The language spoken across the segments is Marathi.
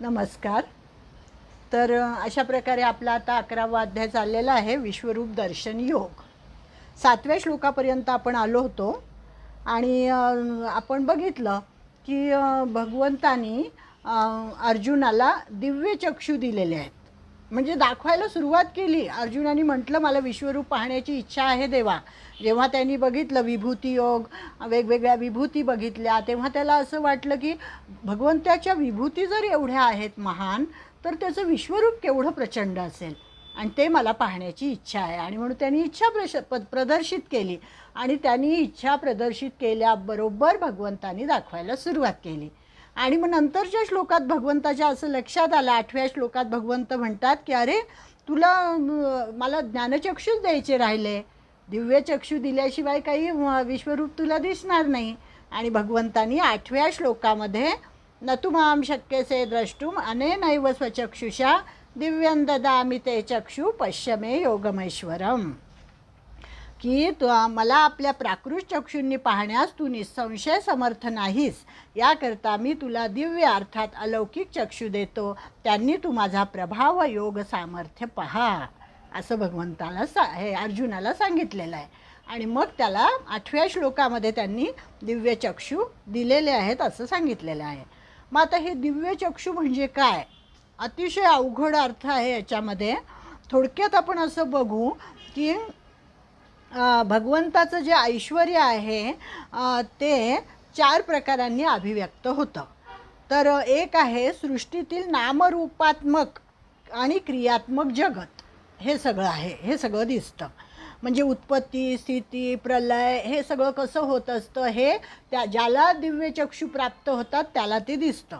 नमस्कार. तर अशा प्रकारे आपला आता 11वा अध्याय चाललेला आहे, विश्वरूप दर्शन योग. 7व्या श्लोकापर्यंत आपण आलो होतो आणि आपण बघितलं की भगवंतानी अर्जुनाला दिव्य चक्षु दिलेले आहेत. म्हणजे दाखवायला सुरुवात केली. अर्जुनाने म्हटलं मला विश्वरूप पाहण्याची इच्छा आहे देवा. जेव्हा त्यांनी बघितलं विभूती योग, वेगवेगळ्या विभूती बघितल्या, तेव्हा त्याला असं वाटलं की भगवंताच्या विभूती जर एवढ्या आहेत महान, तर त्याचं विश्वरूप केवढं प्रचंड असेल आणि ते मला पाहण्याची इच्छा आहे. आणि म्हणून त्यांनी इच्छा प्रदर्शित केली आणि त्यांनी इच्छा प्रदर्शित केल्याबरोबर भगवंतानी दाखवायला सुरुवात केली. आणि मग नंतरच्या श्लोकात भगवंताच्या असं लक्षात आलं, 8व्या श्लोकात भगवंत म्हणतात की अरे तुला मला ज्ञानचक्षुच द्यायचे राहिले, दिव्य चक्षु दिल्याशिवाय काही विश्वरूप तुला दिसणार नाही. आणि भगवंतानी 8व्या श्लोकामध्ये न तुमाम शक्यसे द्रष्टुम अनेनैव स्वचक्षुषा दिव्यं ददामि ते चक्षु पश्य मे योगमैश्वरम, की मला आपल्या प्राकृत चक्षूंनी पाहण्यास तू निसंशय समर्थ नाहीस, याकरता मी तुला दिव्य अर्थात अलौकिक चक्षु देतो, त्यांनी तू माझा प्रभाव योग सामर्थ्य पहा, असं भगवंताला अर्जुनाला सांगितलेलं आहे. आणि मग त्याला 8व्या श्लोकामध्ये त्यांनी दिव्य चक्षु दिलेले आहेत असं सांगितलेलं आहे. मग आता हे दिव्य चक्षु म्हणजे काय, अतिशय अवघड अर्थ आहे याच्यामध्ये. थोडक्यात आपण असं बघू की भगवंताचं जे ऐश्वर्य आहे ते 4 प्रकारांनी अभिव्यक्त होतं. तर एक आहे सृष्टीतील नामरूपात्मक आणि क्रियात्मक जगत, हे सगळं आहे, हे सगळं दिसतं. म्हणजे उत्पत्ती, स्थिती, प्रलय हे सगळं कसं होत असतं हे ज्याला दिव्य चक्षु प्राप्त होतात त्याला ते दिसतं.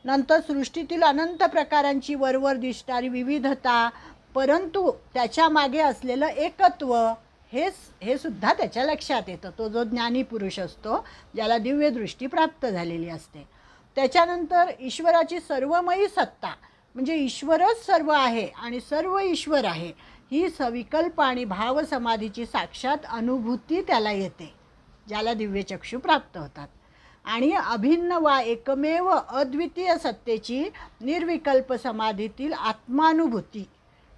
नंतर सृष्टीतील अनंत प्रकारांची वरवर दिसणारी विविधता, परंतु त्याच्या मागे असलेलं एकत्व हे सुद्धा त्याच्या लक्षात येतं. तो जो ज्ञानी पुरुष असतो ज्याला दिव्य दृष्टी प्राप्त झालेली असते. त्याच्यानंतर ईश्वराची सर्वमयी सत्ता, म्हणजे ईश्वरच सर्व आहे आणि सर्व ईश्वर आहे, ही सविकल्प आणि भावसमाधीची साक्षात अनुभूती त्याला येते ज्याला दिव्य चक्षु प्राप्त होतात. आणि अभिन्न वा एकमेव अद्वितीय सत्तेची निर्विकल्प समाधीतील आत्मानुभूती,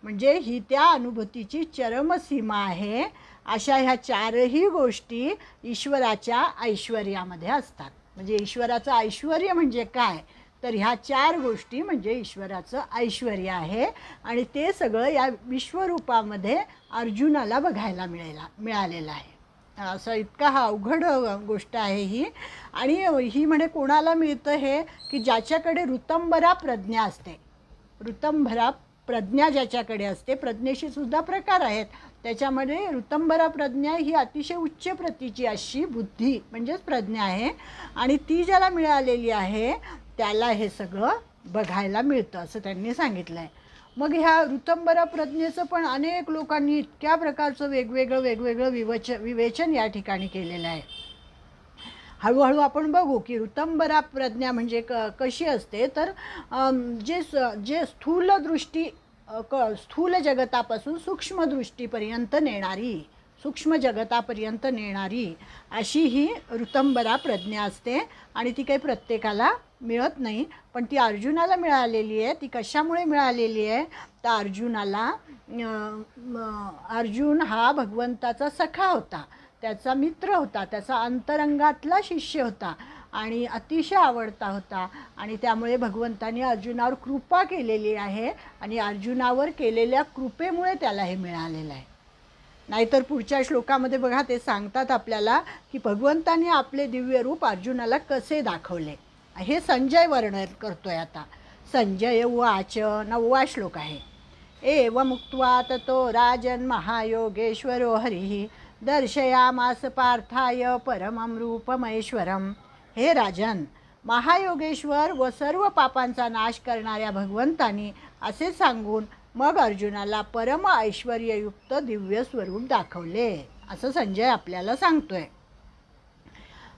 म्हणजे ही त्या अनुभूतीची चरमसीमा आहे. अशा ह्या 4ही गोष्टी ईश्वराच्या ऐश्वर्यामध्ये असतात. म्हणजे ईश्वराचं ऐश्वर्य म्हणजे काय, तर ह्या 4 गोष्टी म्हणजे ईश्वराचं ऐश्वर्य आहे. आणि ते सगळं या विश्वरूपामध्ये अर्जुनाला बघायला मिळालेलं आहे. असं इतका हा अवघड गोष्ट आहे ही. आणि ही म्हणजे कोणाला मिळतं हे, की ज्याच्याकडे ऋतंभरा प्रज्ञा असते. ऋतंभरा प्रज्ञा ज्याच्याकडे असते, प्रज्ञेशी सुद्धा प्रकार आहेत, त्याच्यामध्ये ऋतंभरा प्रज्ञा ही अतिशय उच्च प्रतीची अशी बुद्धी म्हणजेच प्रज्ञा आहे. आणि ती ज्याला मिळालेली आहे त्याला हे सगळं बघायला मिळतं असं त्यांनी सांगितलं आहे. मग ह्या ऋतंभरा प्रज्ञेचं पण अनेक लोकांनी इतक्या प्रकारचं वेगवेगळं विवेचन या ठिकाणी केलेलं आहे. हळूहळू आपण बघू की ऋतंभरा प्रज्ञा म्हणजे कशी असते. तर जे स्थूल जगतापासून सूक्ष्म जगतापर्यंत नेणारी अशी ही ऋतंभरा प्रज्ञा असते. आणि ती काही प्रत्येकाला मिळत नाही, पण ती अर्जुनाला मिळालेली आहे. ती कशामुळे मिळालेली आहे, तर अर्जुन हा भगवंताचा सखा होता, त्याचा मित्र होता, त्याचा अंतरंगातला शिष्य होता आणि अतिशय आवडता होता. आणि त्यामुळे भगवंताने अर्जुनावर कृपा केलेली आहे आणि अर्जुनावर केलेल्या कृपेमुळे त्याला हे मिळालेलं आहे. नाहीतर पुढच्या श्लोकामध्ये बघा ते सांगतात आपल्याला की भगवंताने आपले दिव्य रूप अर्जुनाला कसे दाखवले, हे संजय वर्णन करतोय. आता संजय उवाच, 9वा श्लोक आहे. एवमुक्त्वा ततो राजन् महायोगेश्वरो हरिः दर्शयामास पार्थाय परमं रूपमैश्वरम. हे राजन, महायोगेश्वर व सर्व पापांचा नाश करणाऱ्या भगवंतानी असे सांगून मग अर्जुनाला परम ऐश्वर्ययुक्त दिव्य स्वरूप दाखवले, असं संजय आपल्याला सांगतोय.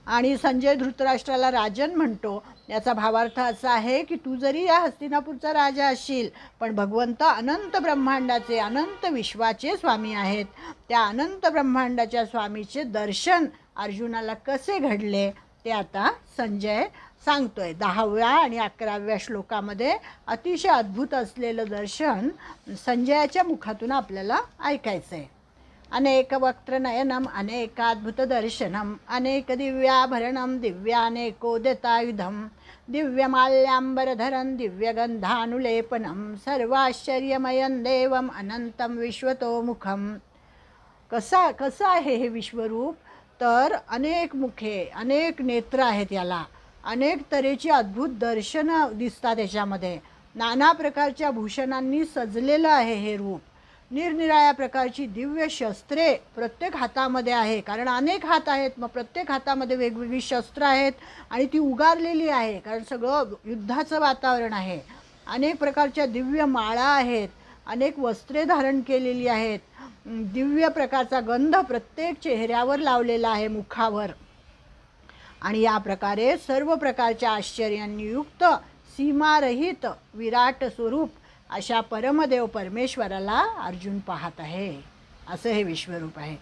आणि संजय धृतराष्ट्राला राजन म्हणतो, याचा भावार्थ असा आहे की तू जरी या हस्तिनापूरचा राजा असशील, पण भगवंत अनंत ब्रह्मांडाचे, अनंत विश्वाचे स्वामी आहेत. त्या अनंत ब्रह्मांडाच्या स्वामीचे दर्शन अर्जुनाला कसे घडले ते आता संजय सांगतोय. 10व्या आणि 11व्या श्लोकामध्ये अतिशय अद्भुत असलेलं दर्शन संजयाच्या मुखातून आपल्याला ऐकायचं आहे. अनेक वक्त्रनयनम अनेकाद्भुत दर्शनम अनेक दिव्याभरणम दिव्यानेकोदितायुधम दिव्यमाल्याम्बरधरं दिव्यगंधानुलेपनम सर्वाश्चर्यमयं देवम अनंतं विश्वतोमुखम. कसं आहे हे विश्वरूप? तर अनेक मुखे, अनेक नेत्र आहेत याला, अनेक तऱ्हेची अद्भुत दर्शनं दिसतात याच्यामध्ये. नाना प्रकारच्या भूषणांनी सजलेलं आहे हे रूप. निरनिराळ्या प्रकारची दिव्य शस्त्रे प्रत्येक हातामध्ये आहे, कारण अनेक हात आहेत, मग प्रत्येक हातामध्ये वेगवेगळी शस्त्र आहेत आणि ती उगारलेली आहे, कारण सगळं युद्धाचं वातावरण आहे. अनेक प्रकारच्या दिव्य माळा आहेत, अनेक वस्त्रे धारण केलेली आहेत, दिव्य प्रकारचा गंध प्रत्येक चेहऱ्यावर लावलेला आहे, मुखावर. आणि या प्रकारे सर्व प्रकारच्या आश्चर्यांनी युक्त सीमारहित विराट स्वरूप अशा परमदेव परमेश्वराला अर्जुन पाहत आहे. असं हे विश्वरूप आहे.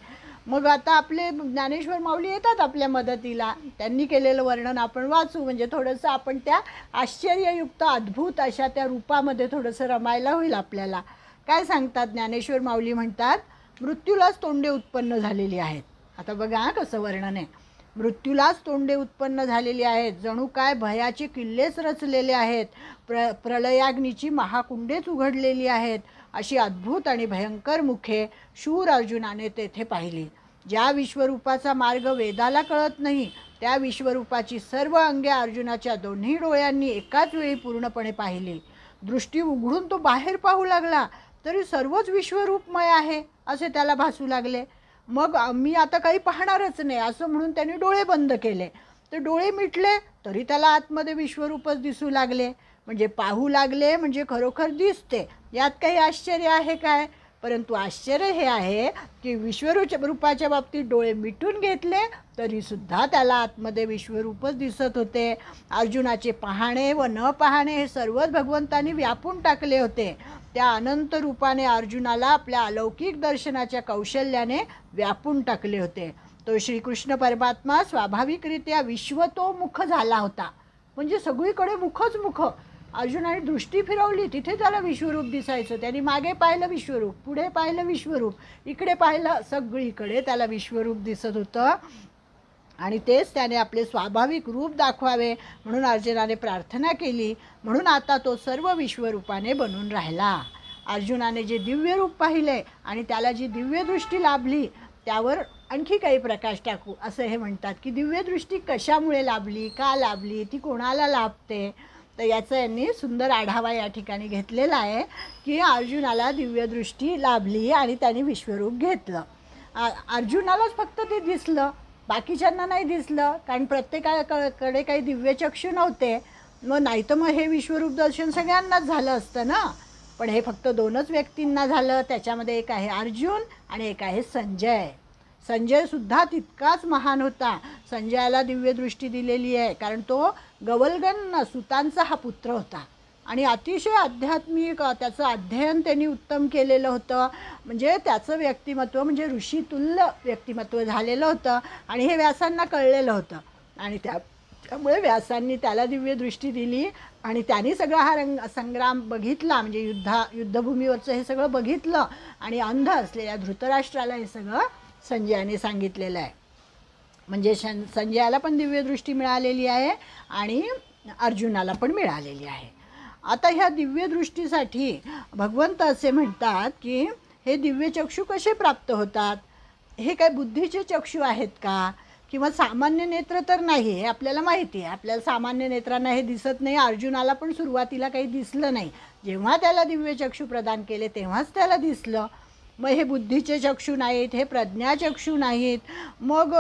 मग आता आपले ज्ञानेश्वर माऊली येतात आपल्या मदतीला. त्यांनी केलेलं वर्णन आपण वाचू, म्हणजे थोडंसं आपण त्या आश्चर्ययुक्त अद्भुत अशा त्या रूपामध्ये थोडंसं रमायला होईल आपल्याला. काय सांगतात ज्ञानेश्वर माऊली? म्हणतात, मृत्यूलाच तोंडे उत्पन्न झालेली आहेत. आता बघा कसं वर्णन आहे. मृत्यूलाच तोंडे उत्पन्न झालेली आहेत, जणू काय भयाचे किल्लेच रचलेले आहेत, प्रलयाग्नीची महाकुंडेच उघडलेली आहेत. अशी अद्भुत आणि भयंकर मुखे शूर अर्जुनाने तेथे पाहिली. ज्या विश्वरूपाचा मार्ग वेदाला कळत नाही, त्या विश्वरूपाची सर्व अंगे अर्जुनाच्या दोन्ही डोळ्यांनी एकाच वेळी पूर्णपणे पाहिली. दृष्टी उघडून तो बाहेर पाहू लागला, तरी सर्वच विश्वरूपमय आहे असे त्याला भासू लागले. मग मी आता काही पाहणारच नाही असं म्हणून त्याने डोळे बंद केले. तर डोळे मिटले तरी त्याला आतमध्ये विश्वरूपच दिसू लागले. म्हणजे पाहू लागले म्हणजे खरोखर दिसते. यात काही आश्चर्य आहे काय? परंतु आश्चर्य हे आहे की विश्वरूपाच्या बाबतीत डोळे मिटून घेतले तरीसुद्धा त्याला आतमध्ये विश्वरूपच दिसत होते. अर्जुनाचे पाहणे व न पाहणे हे सर्वच भगवंतांनी व्यापून टाकले होते. त्या अनंत रूपाने अर्जुनाला आपल्या अलौकिक दर्शनाच्या कौशल्याने व्यापून टाकले होते. तो श्रीकृष्ण परमात्मा स्वाभाविकरित्या विश्वतोमुख झाला होता. म्हणजे सगळीकडे मुखच मुख. अर्जुनाने दृष्टी फिरवली तिथे त्याला विश्वरूप दिसायचं. त्यांनी मागे पाहिलं विश्वरूप, पुढे पाहिलं विश्वरूप, इकडे पाहिलं, सगळीकडे त्याला विश्वरूप दिसत होतं. आणि तेच त्याने आपले स्वाभाविक रूप दाखवावे म्हणून अर्जुनाने प्रार्थना केली. म्हणून आता तो सर्व विश्वरूपाने बनून राहिला. अर्जुनाने जे दिव्य रूप पाहिले आणि त्याला जी दिव्य दृष्टी लाभली त्यावर आणखी काही प्रकाश टाकू. असं हे म्हणतात की दिव्य दृष्टी कशामुळे लाभली, का लाभली, ती कोणाला लाभते. तर याचा यांनी सुंदर आढावा या ठिकाणी घेतलेला आहे की अर्जुनाला दिव्यदृष्टी लाभली आणि त्याने विश्वरूप घेतलं. अर्जुनालाच फक्त ते दिसलं, बाकीच्यांना नाही दिसलं, कारण प्रत्येकाकडे काही दिव्यचक्षु नव्हते. मग नाही तर मग हे विश्वरूप दर्शन सगळ्यांनाच झालं असतं ना. पण हे फक्त दोनच व्यक्तींना झालं. त्याच्यामध्ये एक आहे अर्जुन आणि एक आहे संजय. संजयसुद्धा तितकाच महान होता. संजयाला दिव्यदृष्टी दिलेली आहे कारण तो गवलगण सुतांचा हा पुत्र होता आणि अतिशय आध्यात्मिक त्याचं अध्ययन त्यांनी उत्तम केलेलं होतं. म्हणजे त्याचं व्यक्तिमत्व म्हणजे ऋषितुल्य व्यक्तिमत्व झालेलं होतं आणि हे व्यासांना कळलेलं होतं. आणि त्यामुळे व्यासांनी त्याला दिव्यदृष्टी दिली आणि त्यांनी सगळा हा संग्राम बघितला. म्हणजे युद्धभूमीवरचं हे सगळं बघितलं आणि अंध असलेल्या धृतराष्ट्राला हे सगळं संजयाने सांगितलेलं आहे. म्हणजे संजयाला पण दिव्यदृष्टी मिळालेली आहे आणि अर्जुनाला पण मिळालेली आहे. आता ह्या दिव्यदृष्टीसाठी भगवंत असे म्हणतात की हे दिव्यचक्षु कसे प्राप्त होतात. हे काय बुद्धीचे चक्षु आहेत का किंवा सामान्य नेत्र तर नाही, हे आपल्याला माहिती आहे. आपल्याला सामान्य नेत्रांना हे दिसत नाही. अर्जुनाला पण सुरुवातीला काही दिसलं नाही. जेव्हा त्याला दिव्यचक्षु प्रदान केले तेव्हाच त्याला दिसलं. मग हे बुद्धीचे चक्षु नाहीत, हे प्रज्ञाचक्षु नाहीत. मग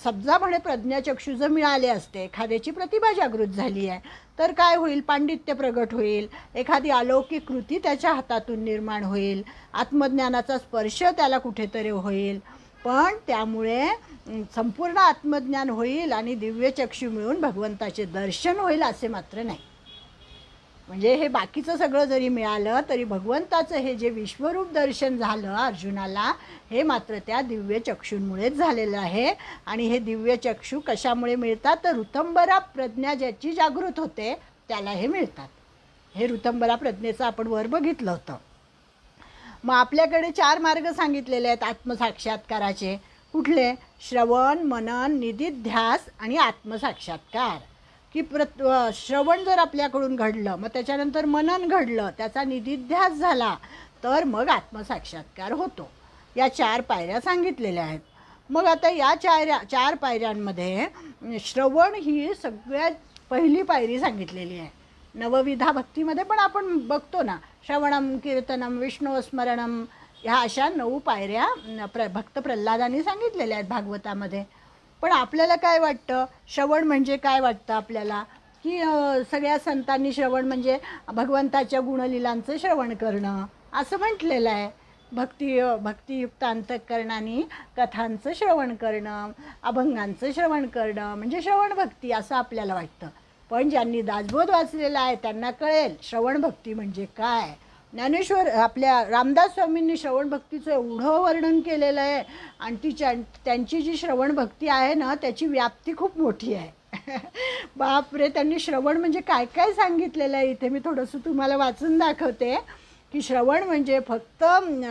समजा म्हणे प्रज्ञाचक्षु जर मिळाले असते, एखाद्याची प्रतिभा जागृत झाली आहे तर काय होईल, पांडित्य प्रगट होईल, एखादी अलौकिक कृती त्याच्या हातातून निर्माण होईल, आत्मज्ञानाचा स्पर्श त्याला कुठेतरी होईल. पण त्यामुळे संपूर्ण आत्मज्ञान होईल आणि दिव्यचक्षु मिळून भगवंताचे दर्शन होईल असे मात्र नाही. म्हणजे हे बाकीचं सगळं जरी मिळालं तरी भगवंताचं हे जे विश्वरूप दर्शन झालं अर्जुनाला, हे मात्र त्या दिव्य चक्षूंमुळेच झालेलं आहे. आणि हे दिव्य चक्षू कशामुळे मिळतात, तर ऋतंबरा प्रज्ञा ज्याची जागृत होते त्याला हे मिळतात. हे ऋतंबरा प्रज्ञेचं आपण वर बघितलं होतं. मग आपल्याकडे 4 मार्ग सांगितलेले आहेत आत्मसाक्षात्काराचे. कुठले? श्रवण, मनन, निधिध्यास आणि आत्मसाक्षात्कार. की श्रवण जर आपल्याकडून घडलं, मग त्याच्यानंतर मनन घडलं, त्याचा निधिध्यास झाला, तर मग आत्मसाक्षात्कार होतो. या 4 पायऱ्या सांगितलेल्या आहेत. मग आता या 4 पायऱ्यांमध्ये श्रवण ही सगळ्यात पहिली पायरी सांगितलेली आहे. नवविधा भक्तीमध्ये पण आपण बघतो ना, श्रवणम, कीर्तनम, विष्णुस्मरणम, ह्या अशा 9 पायऱ्या भक्त प्रल्हादांनी सांगितलेल्या आहेत भागवतामध्ये. पण आपल्याला काय वाटतं, श्रवण म्हणजे काय वाटतं आपल्याला, की सगळ्या संतांनी श्रवण म्हणजे भगवंताच्या गुणलीलांचं श्रवण करणं असं म्हटलेलं आहे. भक्तियुक्त अंतःकरणाने कथांचं श्रवण करणं, अभंगांचं श्रवण करणं म्हणजे श्रवण भक्ती असं आपल्याला वाटतं. पण ज्यांनी दासबोध वाचलेला आहे त्यांना कळेल श्रवण भक्ती म्हणजे काय. ज्ञानेश्वर आपल्या रामदास स्वामींनी श्रवण भक्तीचं एवढं वर्णन केलेलं आहे, आणि त्यांची जी श्रवण भक्ती आहे ना त्याची व्याप्ती खूप मोठी आहे. बापरे, त्यांनी श्रवण म्हणजे काय काय सांगितलेलं आहे. इथे मी थोडंसं तुम्हाला वाचून दाखवते की श्रवण म्हणजे फक्त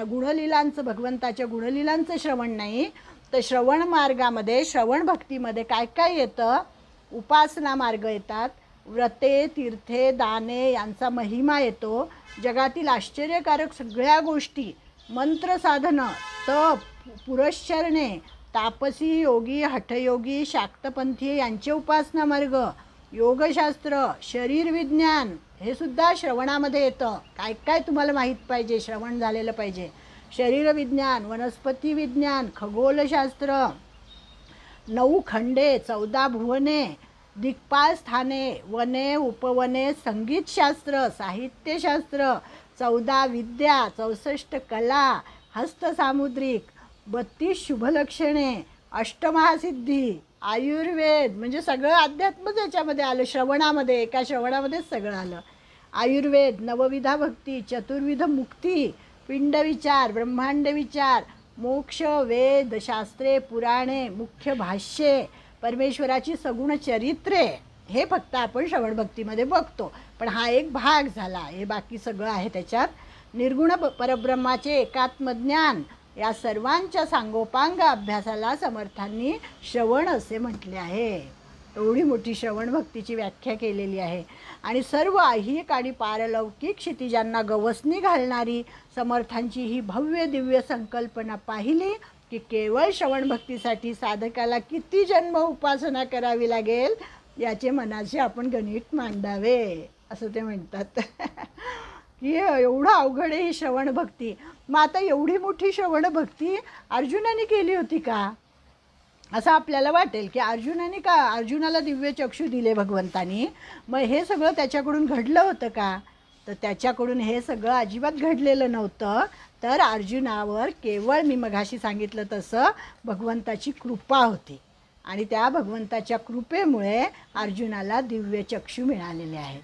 गुणलीलांचं, भगवंताच्या गुणलीलांचं श्रवण नाही, तर श्रवण मार्गामध्ये, श्रवण भक्तीमध्ये काय काय येतं. उपासना मार्ग येतात, व्रते, तीर्थे, दाने यांचा महिमा येतो, जगातील आश्चर्यकारक सगळ्या गोष्टी, मंत्रसाधनं, तप, पुरश्चरणे, तापसी, योगी, हठयोगी, शाक्तपंथी यांचे उपासना मार्ग, योगशास्त्र, शरीर विज्ञान हे सुद्धा श्रवणामध्ये येतं. काय काय तुम्हाला माहीत पाहिजे, श्रवण झालेलं पाहिजे. शरीर विज्ञान, वनस्पती विज्ञान, खगोलशास्त्र, 9 खंडे, 14 भुवने, दिक्पाल स्थाने, वने, उपवने, संगीतशास्त्र, साहित्यशास्त्र, 14 विद्या, 64 कला, हस्तसामुद्रिक, 32 शुभलक्षणे, अष्टमहासिद्धी, आयुर्वेद म्हणजे सगळं अध्यात्मच याच्यामध्ये आलं. श्रवणामध्ये, एका श्रवणामध्येच सगळं आलं. आयुर्वेद, नवविधा भक्ती, चतुर्विध मुक्ती, पिंडविचार, ब्रह्मांडविचार, मोक्ष, वेद, शास्त्रे, पुराणे, मुख्य भाष्ये, परमेश्वराची सगुण चरित्रे, हे फक्त आपण श्रवणभक्तीमध्ये बघतो. पण हा एक भाग झाला, हे बाकी सगळं आहे त्याच्यात. निर्गुण परब्रह्माचे एकात्मज्ञान, या सर्वांच्या सांगोपांग अभ्यासाला समर्थांनी श्रवण असे म्हटले आहे. एवढी मोठी श्रवण भक्तीची व्याख्या केलेली आहे. आणि सर्व ऐहिक आणि पारलौकिक क्षितिजांना गवसणी घालणारी समर्थांची ही भव्य दिव्य संकल्पना पाहिली की केवळ श्रवण भक्तीसाठी साधकाला किती जन्म उपासना करावी लागेल याचे मनाचे आपण गणित मांडावे असं ते म्हणतात. की एवढं अवघड आहे ही श्रवण भक्ती. मग आता एवढी मोठी श्रवण भक्ती अर्जुनाने केली होती का असं आपल्याला वाटेल की अर्जुनाला दिव्य चक्षु दिले भगवंतानी, मग हे सगळं त्याच्याकडून घडलं होतं का, तर त्याच्याकडून हे सगळं अजिबात घडलेलं नव्हतं. तर अर्जुनावर केवळ मी मघाशी सांगितलं तसं भगवंताची कृपा होती, आणि त्या भगवंताच्या कृपेमुळे अर्जुनाला दिव्य चक्षु मिळालेले आहेत.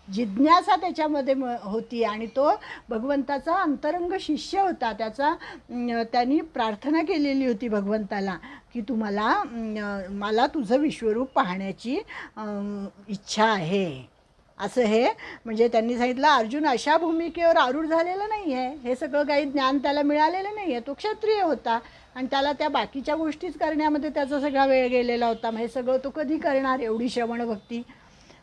जिज्ञासा त्याच्यामध्ये होती, आणि तो भगवंताचा अंतरंग शिष्य होता. त्यांनी प्रार्थना केलेली होती भगवंताला की मला तुझं विश्वरूप पाहण्याची इच्छा आहे. असं हे म्हणजे त्यांनी सांगितलं अर्जुन अशा भूमिकेवर आरूढ झालेला नाही आहे, हे सगळं काही ज्ञान त्याला मिळालेलं नाही आहे. तो क्षत्रिय होता आणि त्याला त्या बाकीच्या गोष्टीच करण्यामध्ये त्याचा सगळा वेळ गेलेला होता. मग हे सगळं तो कधी करणार एवढी श्रवण भक्ती.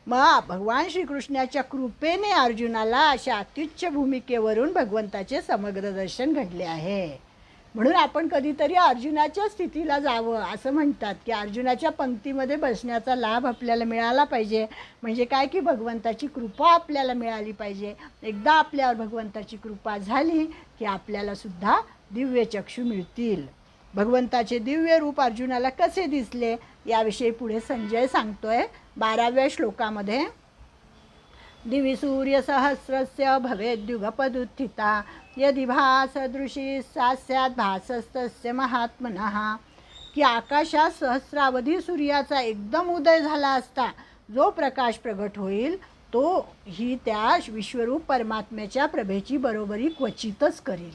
मग भगवान श्रीकृष्णाच्या कृपेने अर्जुनाला अशा अत्युच्च भूमिकेवरून भगवंताचे समग्र दर्शन घडले आहे. म्हणून आपण कधीतरी अर्जुनाच्या स्थितीला जावं असं म्हणतात की अर्जुनाच्या पंक्तीमध्ये बसण्याचा लाभ आपल्याला मिळाला पाहिजे. म्हणजे काय की भगवंताची कृपा आपल्याला मिळाली पाहिजे. एकदा आपल्यावर भगवंताची कृपा झाली की आपल्याला सुद्धा दिव्य चक्षु मिळतील. भगवंताचे दिव्य रूप अर्जुनाला कसे दिसले याविषयी पुढे संजय सांगतोय 12व्या श्लोकामध्ये. दिवि सूर्यसहस्रस्य भवेद्युगपदुत्थिता यदि भासदृशी सा स्यात् भासस्तस्य महात्मनः. की आकाशात सहस्रावधी सूर्याचा एकदम उदय झाला असता जो प्रकाश प्रगट होईल तो ही त्या विश्वरूप परमात्म्याच्या प्रभेची बरोबरी क्वचितच करील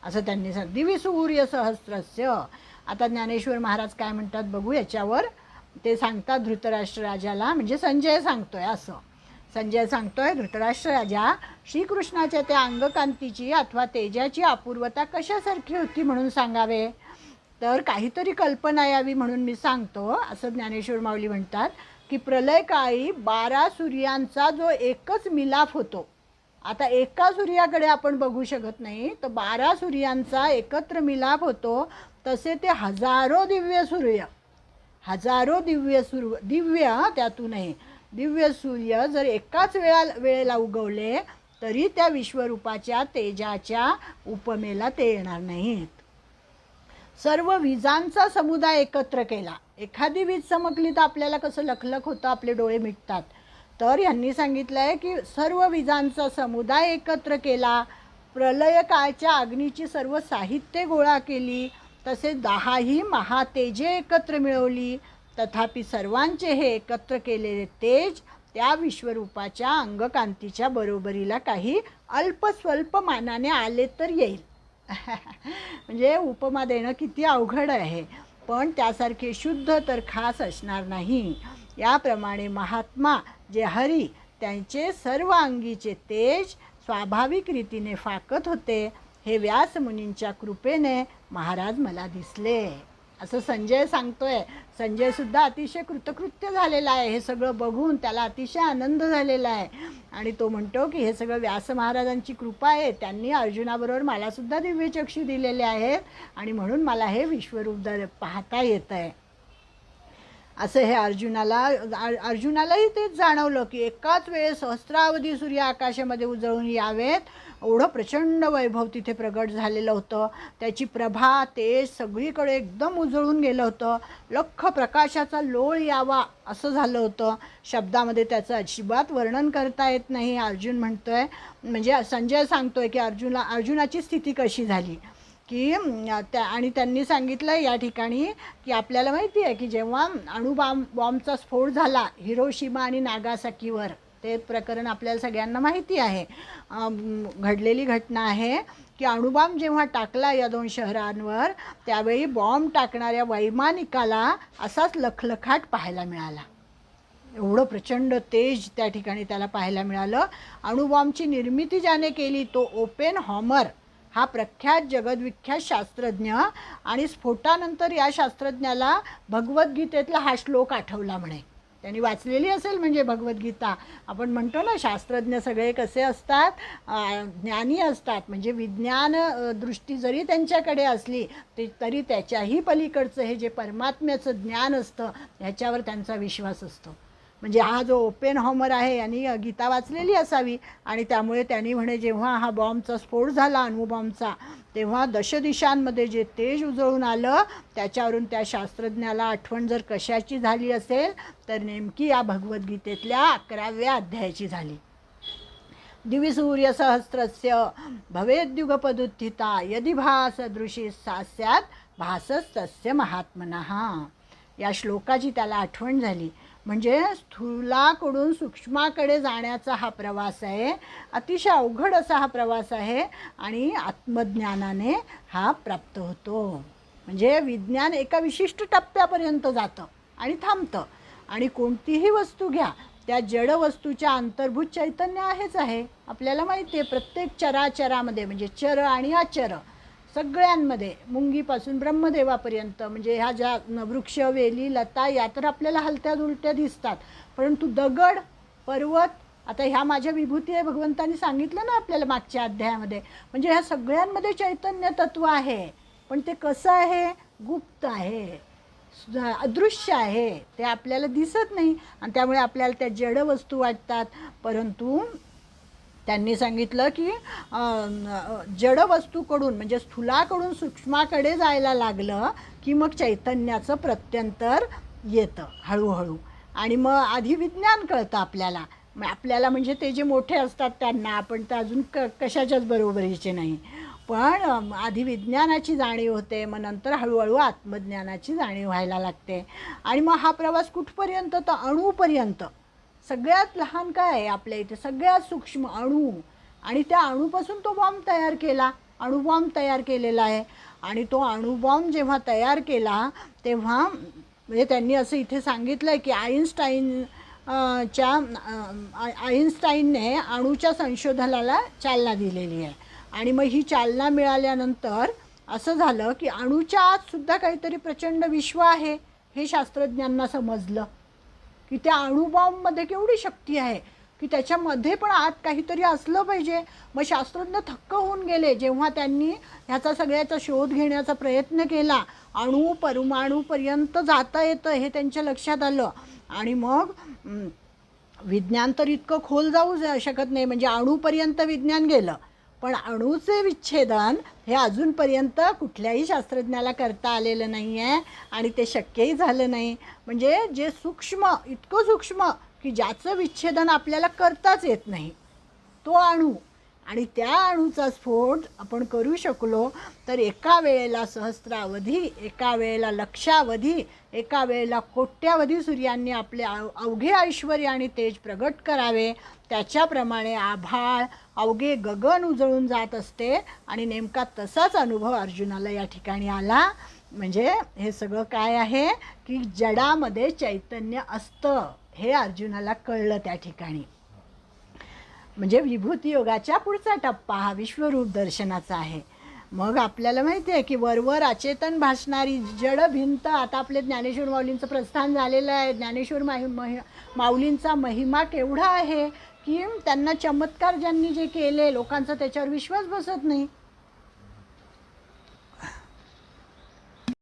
असं त्यांनी सांग दिविसूर्य सहस्रस्य. आता ज्ञानेश्वर महाराज काय म्हणतात बघू याच्यावर. ते सांगतात धृतराष्ट्र राजाला, म्हणजे संजय सांगतोय असं. संजय सांगतोय धृतराष्ट्र राजा, श्रीकृष्णाच्या त्या अंगकांतीची अथवा तेजाची अपूर्वता कशासारखी होती म्हणून सांगावे. तर काहीतरी कल्पना यावी म्हणून मी सांगतो असं ज्ञानेश्वर माऊली म्हणतात की प्रलयकाळी 12 सूर्यांचा जो एकच मिलाफ होतो. आता एका सूर्याकडे आपण बघू शकत नाही, तर 12 सूर्यांचा एकत्र मिलाप होतो. तसे ते हजारो दिव्य सूर्य, हजारो दिव्य त्यातूनही दिव्य सूर्य जर एकाच वेळेला उगवले तरी त्या विश्वरूपाच्या तेजाच्या उपमेला ते येणार नाहीत. सर्व विजांचा समुदाय एकत्र केला. एखादी वीज चमकली तर आपल्याला कसं लखलख होतं, आपले डोळे मिटतात. तर यांनी सांगितलं आहे की सर्व विजांचा समुदाय एकत्र केला. प्रलय काळच्या अग्नीची सर्व साहित्य गोळा केली. तसेच 10ही महातेजे एकत्र मिळवली. तथापि सर्वांचे हे एकत्र केलेले तेज त्या विश्वरूपाच्या अंगकांतीच्या बरोबरीला काही अल्पस्वल्प मानाने आले तर येईल. म्हणजे उपमा देणं किती अवघड आहे, पण त्यासारखे शुद्ध तर खास असणार नाही. याप्रमाणे महात्मा जे हरी त्यांचे सर्व अंगीचे तेज स्वाभाविक रीतीने फाकत होते, हे व्यासमुनींच्या कृपेने महाराज मला दिसले असं संजय सांगतोय. संजयसुद्धा अतिशय कृतकृत्य झालेला आहे. हे सगळं बघून त्याला अतिशय आनंद झालेला आहे आणि तो म्हणतो की हे सगळं व्यास महाराजांची कृपा आहे. त्यांनी अर्जुनाबरोबर मलासुद्धा दिव्यचक्षू दिलेले आहेत आणि म्हणून मला हे विश्वरूप पाहता येतं आहे असं हे अर्जुनालाही तेच जाणवलं की एकाच वेळेस सहस्रावधी सूर्य आकाशामध्ये उजळून यावेत, एवढं प्रचंड वैभव तिथे प्रगट झालेलं होतं. त्याची प्रभा तेज सगळीकडे एकदम उजळून गेलं होतं. लख्ख प्रकाशाचा लोळ यावा असं झालं होतं. शब्दामध्ये त्याचं अजिबात वर्णन करता येत नाही. अर्जुन म्हणतोय, म्हणजे संजय सांगतोय की अर्जुनाची स्थिती कशी झाली की आणि त्यांनी सांगितलं या ठिकाणी की आपल्याला माहिती आहे की जेव्हा बॉम्बचा स्फोट झाला हिरोशिमा आणि नागासाकीवर, ते प्रकरण आपल्याला सगळ्यांना माहिती आहे. घडलेली घटना आहे की अणुबॉम्ब जेव्हा टाकला या 2 शहरांवर, त्यावेळी बॉम्ब टाकणाऱ्या वैमानिकाला असाच लखलखाट पाहायला मिळाला. एवढं प्रचंड तेज त्या ठिकाणी त्याला पाहायला मिळालं. अणुबॉम्बची निर्मिती ज्याने केली तो ओपेनहॉमर हा प्रख्यात जगद्विख्यात शास्त्रज्ञ, आणि स्फोटानंतर या शास्त्रज्ञाला भगवद्गीतेतला हा श्लोक आठवला म्हणे. त्यांनी वाचलेली असेल म्हणजे भगवद्गीता. आपण म्हणतो ना शास्त्रज्ञ सगळे कसे असतात, ज्ञानी असतात. म्हणजे विज्ञान दृष्टी जरी त्यांच्याकडे असली तरी त्याच्याही पलीकडचं हे जे परमात्म्याचं ज्ञान असतं ह्याच्यावर त्यांचा विश्वास असतो. म्हणजे हा जो ओपेनहॉमर आहे यांनी गीता वाचलेली असावी आणि त्यामुळे त्यांनी म्हणे जेव्हा हा बॉम्बचा स्फोट झाला अणुबॉम्बचा, तेव्हा दशदिशांमध्ये जे तेज उजळून आलं त्याच्यावरून त्या शास्त्रज्ञाला आठवण जर कशाची झाली असेल तर नेमकी या भगवद्गीतेतल्या 11व्या अध्यायाची झाली. दिविसूर्य सहस्रस्य भवेद्युगपदुत्थिता यदि भासदृशी सा स्यात् भासस्तस्य महात्मनः. या श्लोकाची त्याला आठवण झाली. म्हणजे स्थूलाकडून सूक्ष्माकडे जाण्याचा हा प्रवास आहे. अतिशय अवघड असा हा प्रवास आहे आणि आत्मज्ञानाने हा प्राप्त होतो. म्हणजे विज्ञान एका विशिष्ट टप्प्यापर्यंत जातं आणि थांबतं. आणि कोणतीही वस्तू घ्या, त्या जड वस्तूच्या अंतर्भूत चैतन्य आहेच आहे. आपल्याला माहिती आहे प्रत्येक चराचरामध्ये, म्हणजे चर आणि अचर सगळ्यांमध्ये, मुंगीपासून ब्रह्मदेवापर्यंत, म्हणजे ह्या ज्या वृक्ष वेली लता या तर आपल्याला हलत्या दुलट्या दिसतात, परंतु दगड पर्वत, आता ह्या माझ्या विभूती आहे भगवंतांनी सांगितलं ना आपल्याला मागच्या अध्यायामध्ये, म्हणजे ह्या सगळ्यांमध्ये चैतन्य तत्व आहे. पण ते कसं आहे, गुप्त आहे, अदृश्य आहे, ते आपल्याला दिसत नाही आणि त्यामुळे आपल्याला त्या जड वस्तू वाटतात. परंतु त्यांनी सांगितलं की जड वस्तूकडून म्हणजे स्थूलाकडून सूक्ष्माकडे जायला लागलं की मग चैतन्याचं प्रत्यंतर येतं हळूहळू. आणि मग आधी विज्ञान कळतं आपल्याला. म्हणजे ते जे मोठे असतात त्यांना, आपण तर अजून कशाच्याच बरोबरीचे नाही, पण आधी विज्ञानाची जाणीव होते, मग नंतर हळूहळू आत्मज्ञानाची जाणीव व्हायला लागते. आणि मग हा प्रवास कुठपर्यंत, तर अणूपर्यंत. सगळ्यात लहान काय आहे आपल्या इथे, सगळ्यात सूक्ष्म अणू, आणि त्या अणूपासून तो बॉम्ब तयार केला, अणुबॉम्ब तयार केलेला आहे. आणि तो अणुबॉम्ब जेव्हा तयार केला तेव्हा म्हणजे त्यांनी असं इथे सांगितलं आहे की आईन्स्टाईनने अणूच्या संशोधनाला चालना दिलेली आहे. आणि मग ही चालना मिळाल्यानंतर असं झालं की अणूच्या आत सुद्धा काहीतरी प्रचंड विश्व आहे हे शास्त्रज्ञांना समजलं, की त्या अणुबॉम्बमध्ये केवढी शक्ती आहे, की त्याच्यामध्ये पण आत काहीतरी असलं पाहिजे. मग शास्त्रज्ञ थक्क होऊन गेले जेव्हा त्यांनी ह्याचा सगळ्याचा शोध घेण्याचा प्रयत्न केला. अणू परमाणूपर्यंत जाता येतं हे त्यांच्या लक्षात आलं. आणि मग विज्ञान तर इतकं खोल जाऊ शकत नाही, म्हणजे अणूपर्यंत विज्ञान गेलं, पण अणूचे विच्छेदन हे अजूनपर्यंत कुठल्याही शास्त्रज्ञाला करता आलेलं नाही आहे आणि ते शक्यही झालं नाही. म्हणजे जे सूक्ष्म, इतकं सूक्ष्म की ज्याचं विच्छेदन आपल्याला करताच येत नाही, तो अणू, आणि त्या अणूचा स्फोट आपण करू शकलो तर एका वेळेला सहस्रावधी, एका वेळेला लक्षावधी, एका वेळेला कोट्यावधी सूर्यांनी आपले अवघे ऐश्वर्य आणि तेज प्रगट करावे. त्याच्याप्रमाणे आभाळ, अवघे गगन उजळून जात असते. आणि नेमका तसाच अनुभव अर्जुनाला या ठिकाणी आला. म्हणजे हे सगळं काय आहे की जडामध्ये चैतन्य असतं हे अर्जुनाला कळलं त्या ठिकाणी. म्हणजे विभूती योगाच्या पुढचा टप्पा हा विश्वरूप दर्शनाचा आहे. मग आपल्याला माहिती आहे की वरवर अचेतन भासणारी जड भिंत, आता आपले ज्ञानेश्वर माऊलींचं प्रस्थान झालेलं आहे. ज्ञानेश्वर माऊलींचा महिमा केवढा आहे की त्यांना चमत्कार ज्यांनी जे केले लोकांचा त्याच्यावर विश्वास बसत नाही.